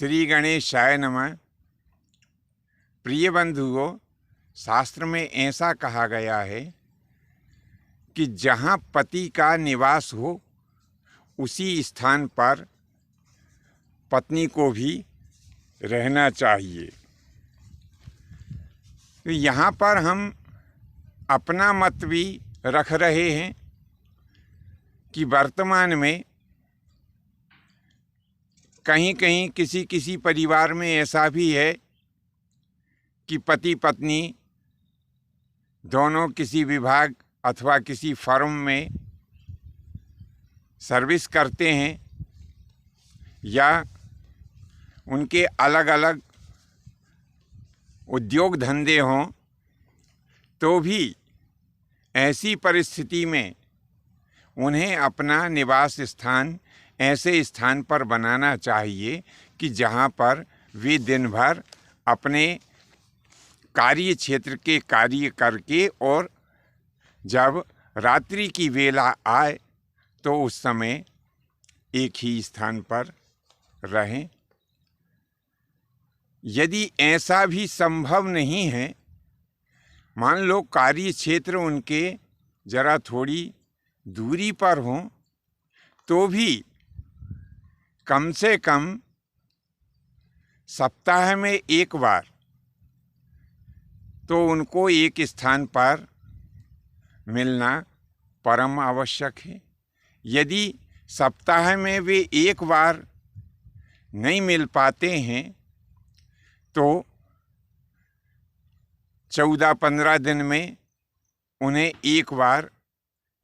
श्री गणेशाय नमः। प्रिय बंधुओं, शास्त्र में ऐसा कहा गया है कि जहाँ पति का निवास हो उसी स्थान पर पत्नी को भी रहना चाहिए। तो यहाँ पर हम अपना मत भी रख रहे हैं कि वर्तमान में कहीं कहीं किसी किसी परिवार में ऐसा भी है कि पति पत्नी दोनों किसी विभाग अथवा किसी फर्म में सर्विस करते हैं या उनके अलग अलग उद्योग धंधे हों, तो भी ऐसी परिस्थिति में उन्हें अपना निवास स्थान ऐसे स्थान पर बनाना चाहिए कि जहाँ पर वे दिन भर अपने कार्य क्षेत्र के कार्य करके और जब रात्रि की वेला आए तो उस समय एक ही स्थान पर रहें। यदि ऐसा भी संभव नहीं है, मान लो कार्य क्षेत्र उनके जरा थोड़ी दूरी पर हों, तो भी कम से कम सप्ताह में एक बार तो उनको एक स्थान पर मिलना परम आवश्यक है। यदि सप्ताह में वे एक बार नहीं मिल पाते हैं तो 14-15 दिन में उन्हें एक बार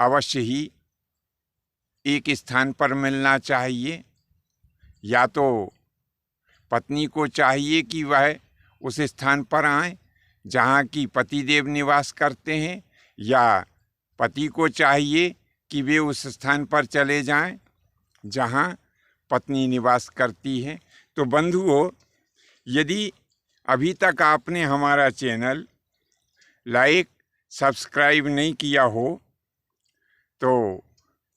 अवश्य ही एक स्थान पर मिलना चाहिए। या तो पत्नी को चाहिए कि वह उस स्थान पर आए जहाँ की पतिदेव निवास करते हैं, या पति को चाहिए कि वे उस स्थान पर चले जाएं जहाँ पत्नी निवास करती है। तो बंधुओं, यदि अभी तक आपने हमारा चैनल लाइक सब्सक्राइब नहीं किया हो तो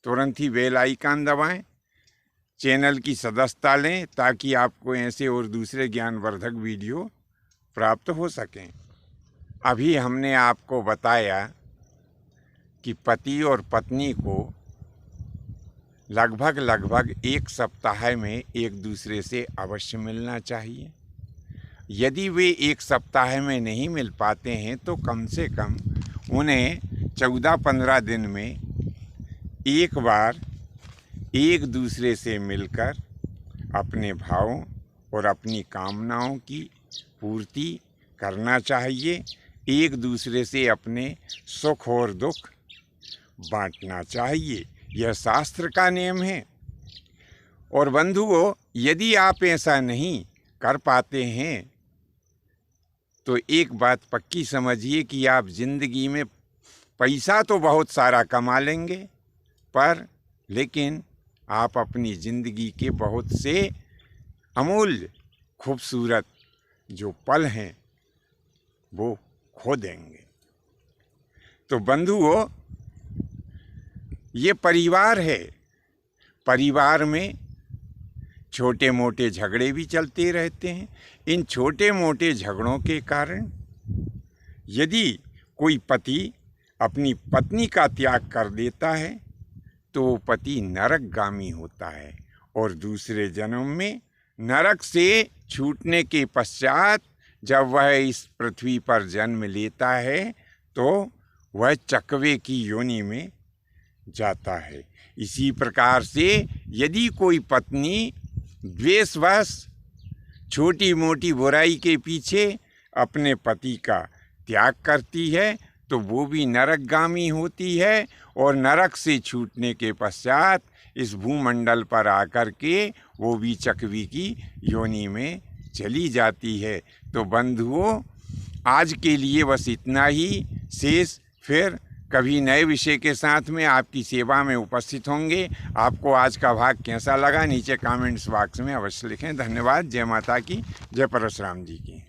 तुरंत ही बेल आइकन दबाएं, चैनल की सदस्यता लें ताकि आपको ऐसे और दूसरे ज्ञानवर्धक वीडियो प्राप्त हो सकें। अभी हमने आपको बताया कि पति और पत्नी को लगभग एक सप्ताह में एक दूसरे से अवश्य मिलना चाहिए। यदि वे एक सप्ताह में नहीं मिल पाते हैं तो कम से कम उन्हें 14-15 दिन में एक बार एक दूसरे से मिलकर अपने भावों और अपनी कामनाओं की पूर्ति करना चाहिए। एक दूसरे से अपने सुख और दुख बांटना चाहिए। यह शास्त्र का नियम है। और बंधुओं, यदि आप ऐसा नहीं कर पाते हैं तो एक बात पक्की समझिए कि आप जिंदगी में पैसा तो बहुत सारा कमा लेंगे, पर लेकिन आप अपनी ज़िंदगी के बहुत से अमूल्य खूबसूरत जो पल हैं वो खो देंगे। तो बंधुओं, ये परिवार है। परिवार में छोटे मोटे झगड़े भी चलते रहते हैं। इन छोटे मोटे झगड़ों के कारण यदि कोई पति अपनी पत्नी का त्याग कर देता है तो वो पति नरकगामी होता है, और दूसरे जन्म में नरक से छूटने के पश्चात जब वह इस पृथ्वी पर जन्म लेता है तो वह चकवे की योनि में जाता है। इसी प्रकार से यदि कोई पत्नी द्वेषवश छोटी मोटी बुराई के पीछे अपने पति का त्याग करती है तो वो भी नरकगामी होती है, और नरक से छूटने के पश्चात इस भूमंडल पर आकर के वो भी चकवी की योनि में चली जाती है। तो बंधुओं, आज के लिए बस इतना ही। शेष फिर कभी नए विषय के साथ में आपकी सेवा में उपस्थित होंगे। आपको आज का भाग कैसा लगा नीचे कमेंट्स बॉक्स में अवश्य लिखें। धन्यवाद। जय माता की, जय परशुराम जी की।